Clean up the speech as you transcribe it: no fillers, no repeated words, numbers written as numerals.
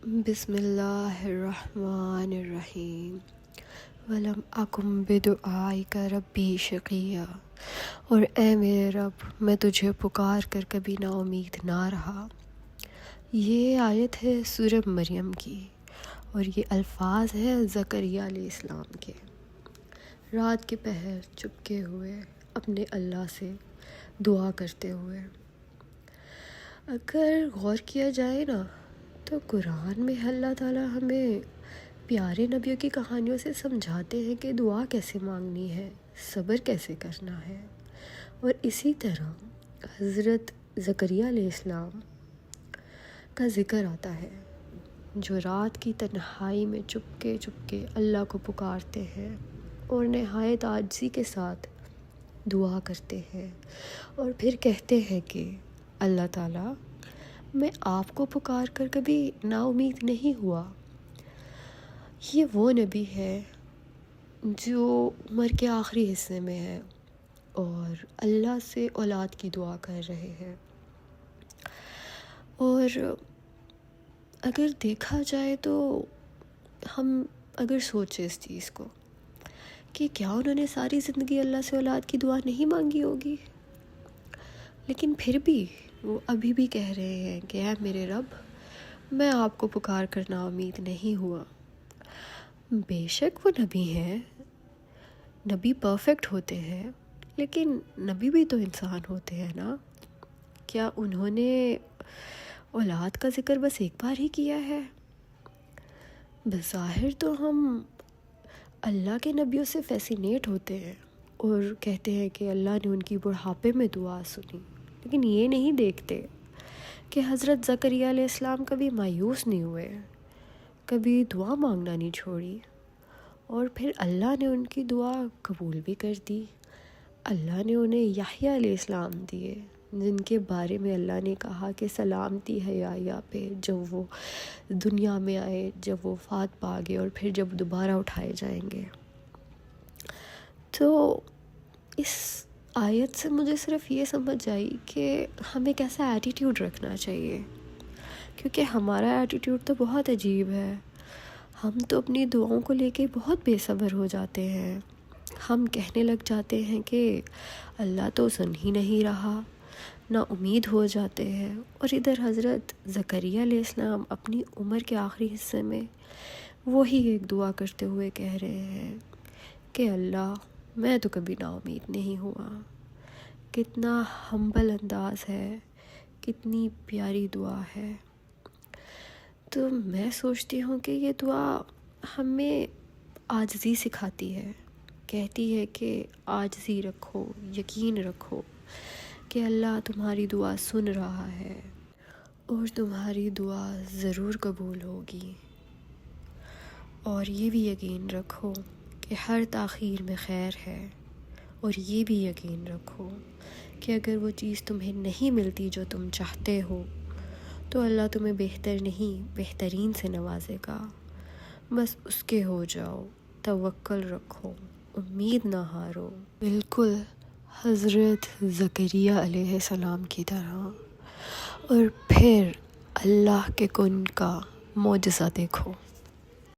بسم اللہ الرحمن الرحیم ولم اکم بدعائک ربی شقیا، اور اے میرے رب میں تجھے پکار کر کبھی نا امید نہ رہا۔ یہ آیت ہے سورہ مریم کی، اور یہ الفاظ ہیں زکریا علیہ السلام کے۔ رات کے پہر چپکے ہوئے اپنے اللہ سے دعا کرتے ہوئے۔ اگر غور کیا جائے نا تو قرآن میں اللہ تعالیٰ ہمیں پیارے نبیوں کی کہانیوں سے سمجھاتے ہیں کہ دعا کیسے مانگنی ہے، صبر کیسے کرنا ہے۔ اور اسی طرح حضرت زکریا علیہ السلام کا ذکر آتا ہے، جو رات کی تنہائی میں چپکے چپکے اللہ کو پکارتے ہیں اور نہایت عاجزی کے ساتھ دعا کرتے ہیں، اور پھر کہتے ہیں کہ اللہ تعالیٰ میں آپ کو پکار کر کبھی نا امید نہیں ہوا۔ یہ وہ نبی ہے جو عمر کے آخری حصے میں ہے اور اللہ سے اولاد کی دعا کر رہے ہیں۔ اور اگر دیکھا جائے تو ہم اگر سوچیں اس چیز کو کہ کیا انہوں نے ساری زندگی اللہ سے اولاد کی دعا نہیں مانگی ہوگی، لیکن پھر بھی وہ ابھی بھی کہہ رہے ہیں کہ اے میرے رب میں آپ کو پکار کر نا امید نہیں ہوا۔ بے شک وہ نبی ہیں، نبی پرفیکٹ ہوتے ہیں، لیکن نبی بھی تو انسان ہوتے ہیں نا۔ کیا انہوں نے اولاد کا ذکر بس ایک بار ہی کیا ہے؟ بظاہر تو ہم اللہ کے نبیوں سے فیسینیٹ ہوتے ہیں اور کہتے ہیں کہ اللہ نے ان کی بڑھاپے میں دعا سنی، لیکن یہ نہیں دیکھتے کہ حضرت زکریا علیہ السلام کبھی مایوس نہیں ہوئے، کبھی دعا مانگنا نہیں چھوڑی، اور پھر اللہ نے ان کی دعا قبول بھی کر دی۔ اللہ نے انہیں یحییٰ علیہ السلام دیے، جن کے بارے میں اللہ نے کہا کہ سلامتی ہے یحییٰ پہ، جب وہ دنیا میں آئے، جب وہ وفات پا گئے اور پھر جب دوبارہ اٹھائے جائیں گے۔ تو اس آیت سے مجھے صرف یہ سمجھ آئی کہ ہمیں کیسا ایٹیٹیوڈ رکھنا چاہیے، کیونکہ ہمارا ایٹیٹیوڈ تو بہت عجیب ہے۔ ہم تو اپنی دعاؤں کو لے کے بہت بے صبر ہو جاتے ہیں۔ ہم کہنے لگ جاتے ہیں کہ اللہ تو سن ہی نہیں رہا، نا امید ہو جاتے ہیں۔ اور ادھر حضرت زکریا علیہ السلام اپنی عمر کے آخری حصے میں وہی ایک دعا کرتے ہوئے کہہ رہے ہیں کہ اللہ میں تو کبھی نا امید نہیں ہوا۔ کتنا ہمبل انداز ہے، کتنی پیاری دعا ہے۔ تو میں سوچتی ہوں کہ یہ دعا ہمیں عاجزی سکھاتی ہے، کہتی ہے کہ عاجزی رکھو، یقین رکھو کہ اللہ تمہاری دعا سن رہا ہے اور تمہاری دعا ضرور قبول ہوگی۔ اور یہ بھی یقین رکھو کہ ہر تاخیر میں خیر ہے، اور یہ بھی یقین رکھو کہ اگر وہ چیز تمہیں نہیں ملتی جو تم چاہتے ہو تو اللہ تمہیں بہتر نہیں بہترین سے نوازے گا۔ بس اس کے ہو جاؤ، توکل رکھو، امید نہ ہارو، بالکل حضرت زکریا علیہ السلام کی طرح۔ اور پھر اللہ کے کن کا معجزہ دیکھو۔